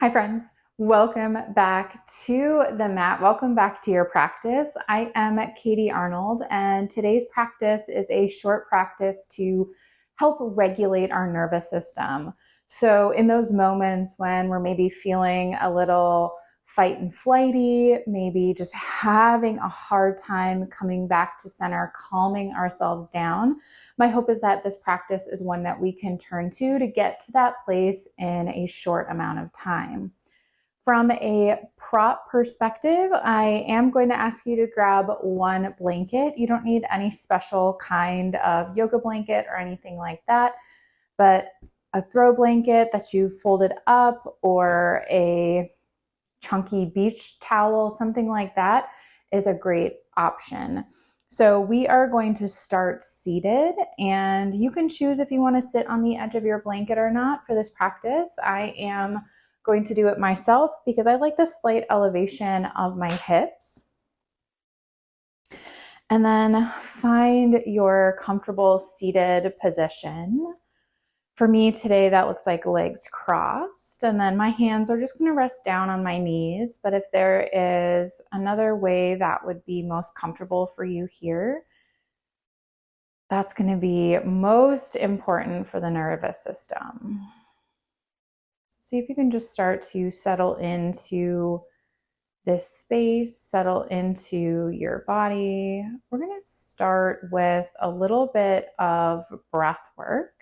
Hi friends, welcome back to the mat. Welcome back to your practice. I am Katie Arnold, and today's practice is a short practice to help regulate our nervous system. So in those moments when we're maybe feeling a little fight and flighty, maybe just having a hard time coming back to center, calming ourselves down, my hope is that this practice is one that we can turn to get to that place in a short amount of time. From a prop perspective, I am going to ask you to grab one blanket. You don't need any special kind of yoga blanket or anything like that, but a throw blanket that you've folded up or a chunky beach towel, something like that is a great option. So we are going to start seated, and you can choose if you want to sit on the edge of your blanket or not for this practice. I am going to do it myself because I like the slight elevation of my hips. And then find your comfortable seated position. For me today, that looks like legs crossed, and then my hands are just going to rest down on my knees. But if there is another way that would be most comfortable for you here, that's going to be most important for the nervous system. So see if you can just start to settle into this space, settle into your body. We're going to start with a little bit of breath work.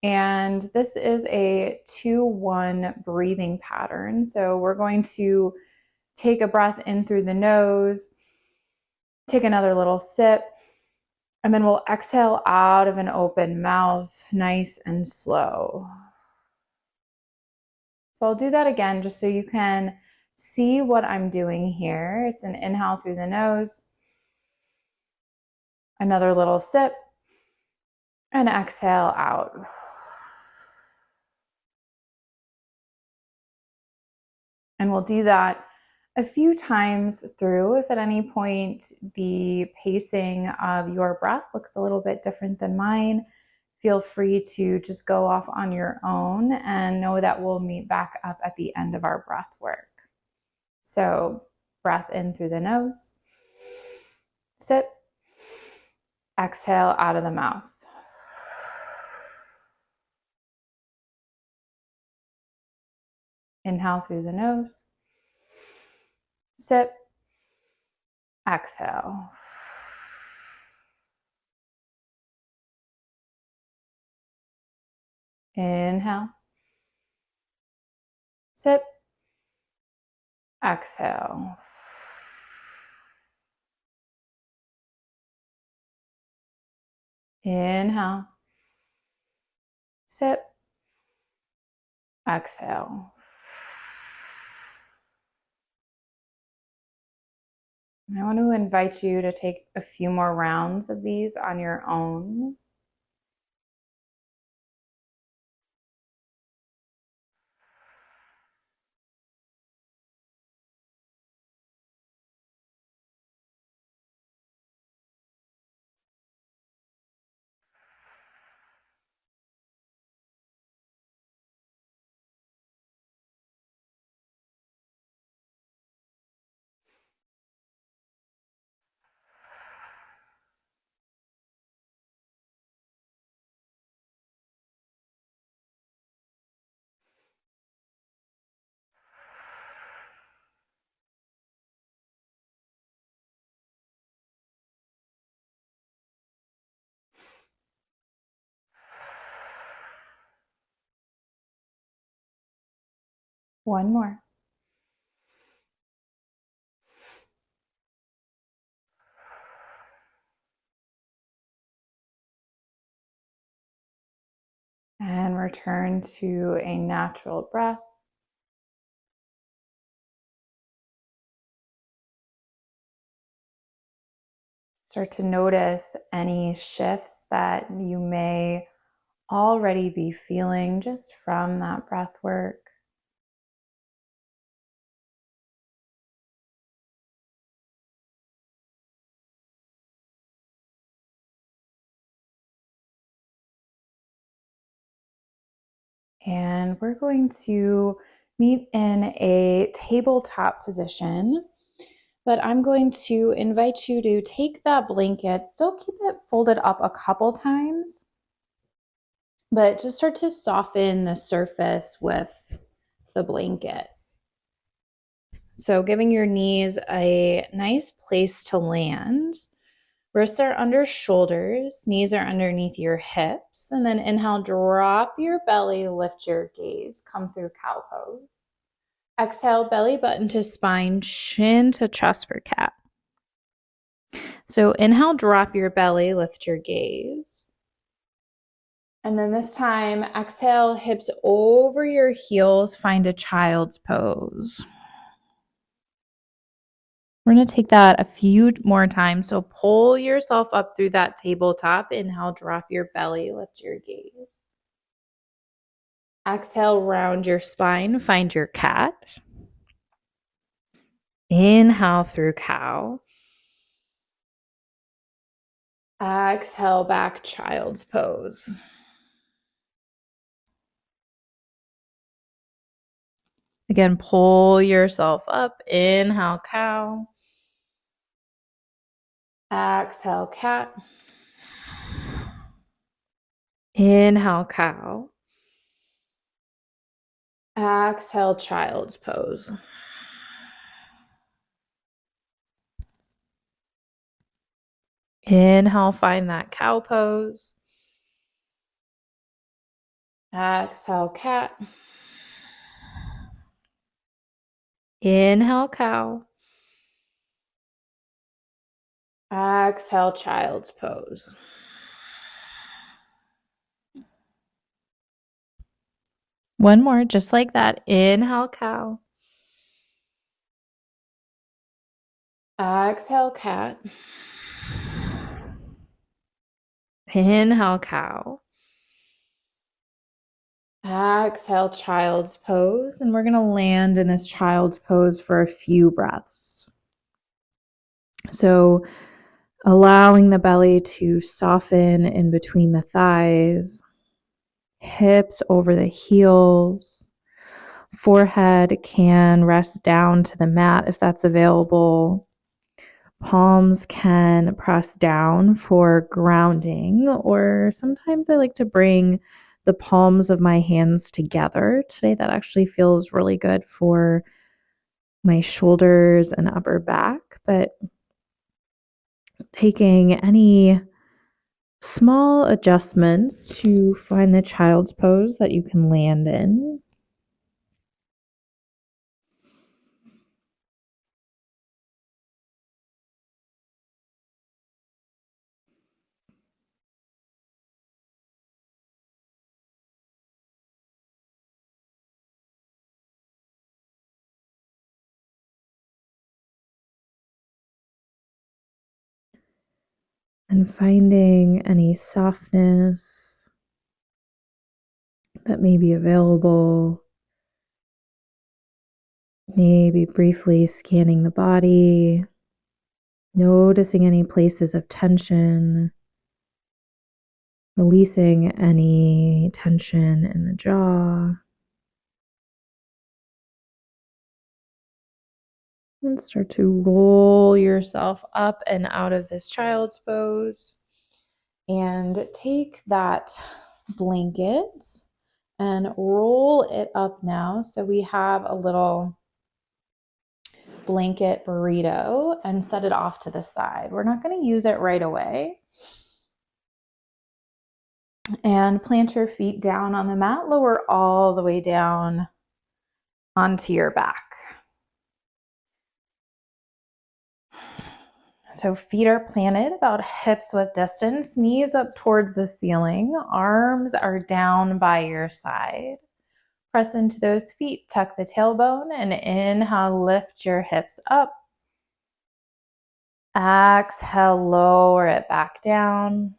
And this is a 2-1 breathing pattern. So we're going to take a breath in through the nose, take another little sip, and then we'll exhale out of an open mouth, nice and slow. So I'll do that again just so you can see what I'm doing here. It's an inhale through the nose, another little sip, and exhale out. And we'll do that a few times through. If at any point the pacing of your breath looks a little bit different than mine, feel free to just go off on your own and know that we'll meet back up at the end of our breath work. So breath in through the nose, sip, exhale out of the mouth. Inhale through the nose, sip, exhale. Inhale, sip, exhale. Inhale, sip, exhale. I want to invite you to take a few more rounds of these on your own. One more. And return to a natural breath. Start to notice any shifts that you may already be feeling just from that breath work. And we're going to meet in a tabletop position. But I'm going to invite you to take that blanket, still keep it folded up a couple times, but just start to soften the surface with the blanket. So giving your knees a nice place to land. Wrists are under shoulders, knees are underneath your hips, and then inhale, drop your belly, lift your gaze, come through cow pose. Exhale, belly button to spine, chin to chest for cat. So inhale, drop your belly, lift your gaze. And then this time, exhale, hips over your heels, find a child's pose. We're going to take that a few more times. So pull yourself up through that tabletop. Inhale, drop your belly, lift your gaze. Exhale, round your spine, find your cat. Inhale through cow. Exhale, back child's pose. Again, pull yourself up. Inhale, cow. Exhale, cat. Inhale, cow. Exhale, child's pose. Inhale, find that cow pose. Exhale, cat. Inhale, cow. Exhale, child's pose. One more, just like that. Inhale, cow. Exhale, cat. Inhale, cow. Exhale, child's pose. And we're going to land in this child's pose for a few breaths. So allowing the belly to soften in between the thighs, hips over the heels, forehead can rest down to the mat if that's available. Palms can press down for grounding, or sometimes I like to bring the palms of my hands together. Today that actually feels really good for my shoulders and upper back, but taking any small adjustments to find the child's pose that you can land in. And finding any softness that may be available. Maybe briefly scanning the body, noticing any places of tension, releasing any tension in the jaw. And start to roll yourself up and out of this child's pose. And take that blanket and roll it up now. So we have a little blanket burrito and set it off to the side. We're not going to use it right away. And plant your feet down on the mat, lower all the way down onto your back. So feet are planted about hips width distance, knees up towards the ceiling, arms are down by your side. Press into those feet, tuck the tailbone, and inhale, lift your hips up. Exhale, lower it back down.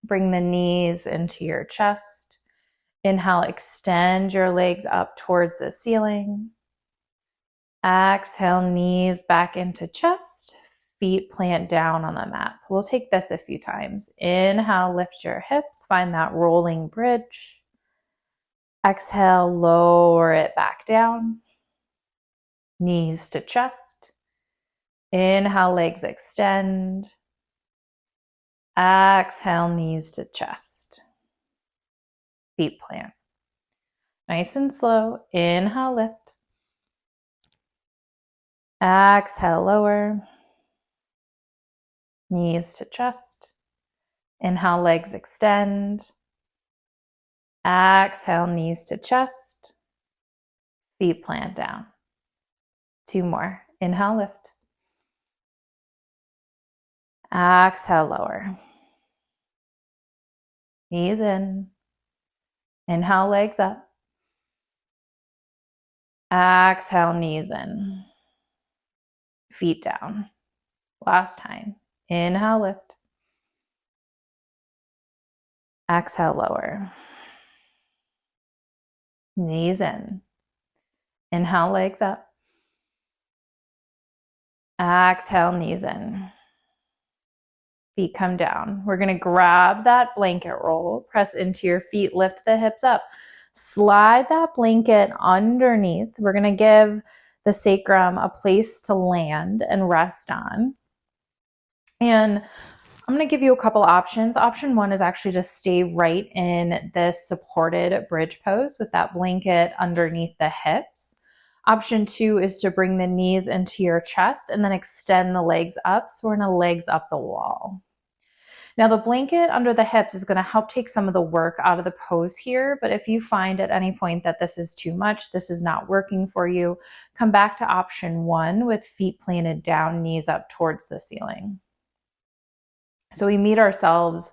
Bring the knees into your chest. Inhale, extend your legs up towards the ceiling. Exhale, knees back into chest. Feet plant down on the mat. So we'll take this a few times. Inhale, lift your hips. Find that rolling bridge. Exhale, lower it back down. Knees to chest. Inhale, legs extend. Exhale, knees to chest. Feet plant. Nice and slow. Inhale, lift. Exhale, lower. Knees to chest. Inhale, legs extend. Exhale, knees to chest. Feet plant down. 2 more. Inhale, lift. Exhale, lower. Knees in. Inhale, legs up. Exhale, knees in. Feet down. Last time. Inhale, lift. Exhale, lower. Knees in. Inhale, legs up. Exhale, knees in. Feet come down. We're going to grab that blanket roll, press into your feet, lift the hips up. Slide that blanket underneath. We're going to give the sacrum a place to land and rest on. And I'm going to give you a couple options. Option 1 is actually to stay right in this supported bridge pose with that blanket underneath the hips. Option 2 is to bring the knees into your chest and then extend the legs up. So we're going to legs up the wall. Now the blanket under the hips is going to help take some of the work out of the pose here, but if you find at any point that this is too much, this is not working for you, come back to option 1 with feet planted down, knees up towards the ceiling. So we meet ourselves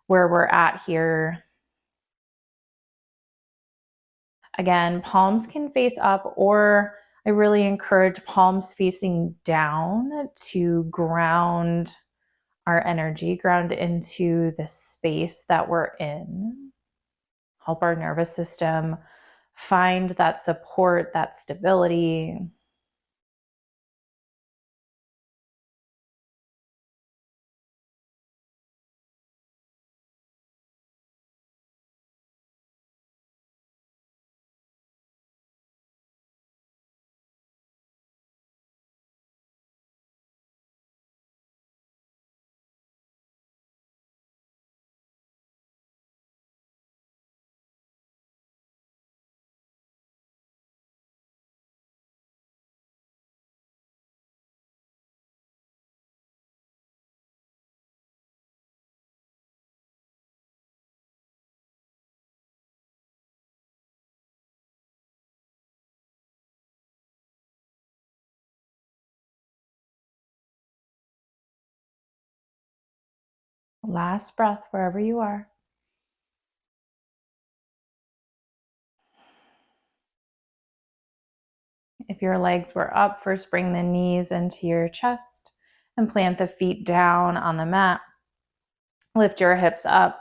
where we're at here. Again, palms can face up, or I really encourage palms facing down to ground our energy, ground into the space that we're in. Help our nervous system find that support, that stability. Last breath wherever you are. If your legs were up, first bring the knees into your chest and plant the feet down on the mat. Lift your hips up,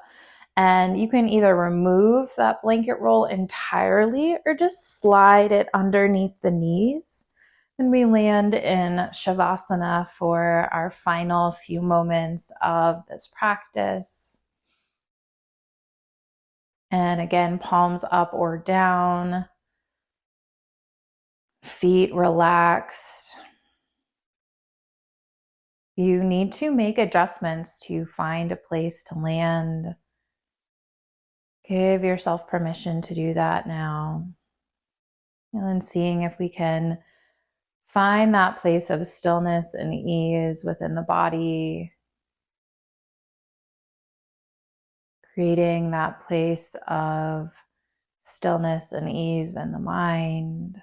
and you can either remove that blanket roll entirely or just slide it underneath the knees. And we land in Shavasana for our final few moments of this practice. And again, palms up or down, feet relaxed. You need to make adjustments to find a place to land. Give yourself permission to do that now. And then seeing if we can find that place of stillness and ease within the body. Creating that place of stillness and ease in the mind.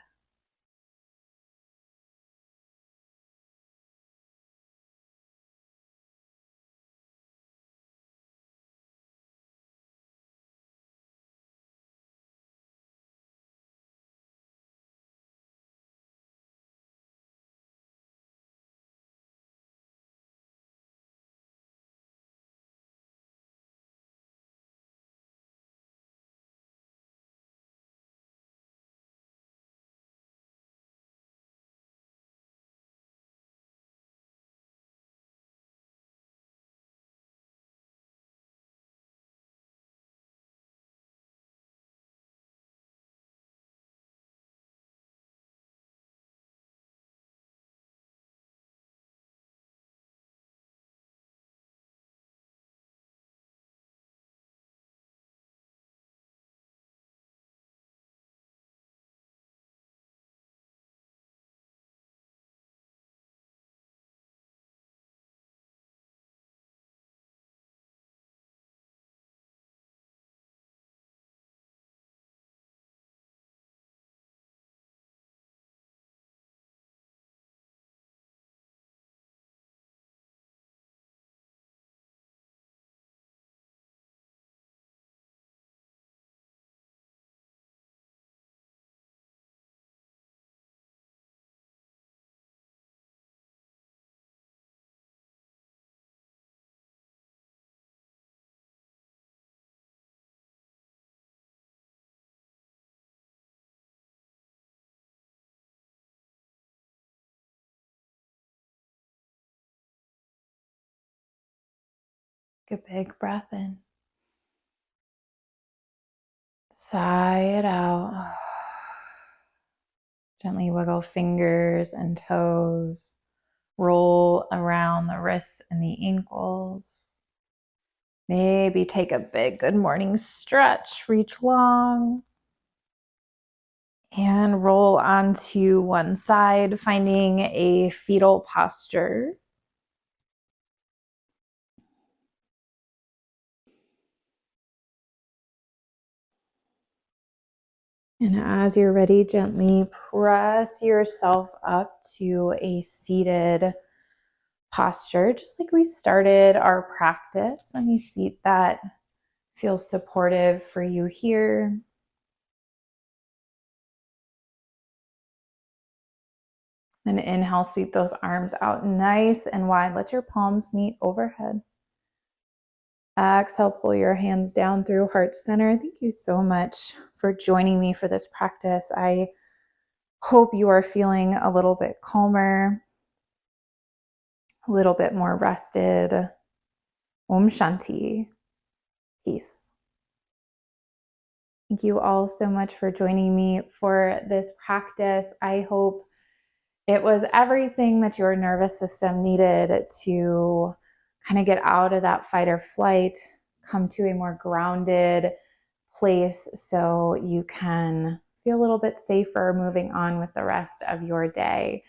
Take a big breath in. Sigh it out. Gently wiggle fingers and toes. Roll around the wrists and the ankles. Maybe take a big good morning stretch. Reach long. And roll onto one side, finding a fetal posture. And as you're ready, gently press yourself up to a seated posture, just like we started our practice. Any seat that feels supportive for you here. And inhale, sweep those arms out nice and wide. Let your palms meet overhead. Exhale, pull your hands down through heart center. Thank you so much for joining me for this practice. I hope you are feeling a little bit calmer, a little bit more rested. Om Shanti. Peace. Thank you all so much for joining me for this practice. I hope it was everything that your nervous system needed to kind of get out of that fight or flight, come to a more grounded place so you can feel a little bit safer moving on with the rest of your day.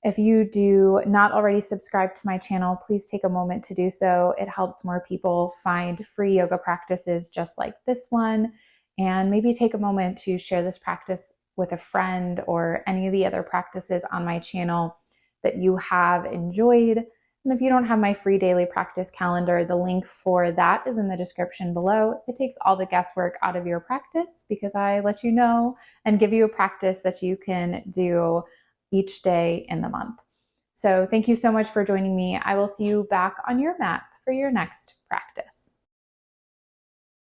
If you do not already subscribe to my channel, please take a moment to do so. It helps more people find free yoga practices just like this one. And maybe take a moment to share this practice with a friend or any of the other practices on my channel that you have enjoyed. And if you don't have my free daily practice calendar, the link for that is in the description below. It takes all the guesswork out of your practice because I let you know and give you a practice that you can do each day in the month. So thank you so much for joining me. I will see you back on your mats for your next practice.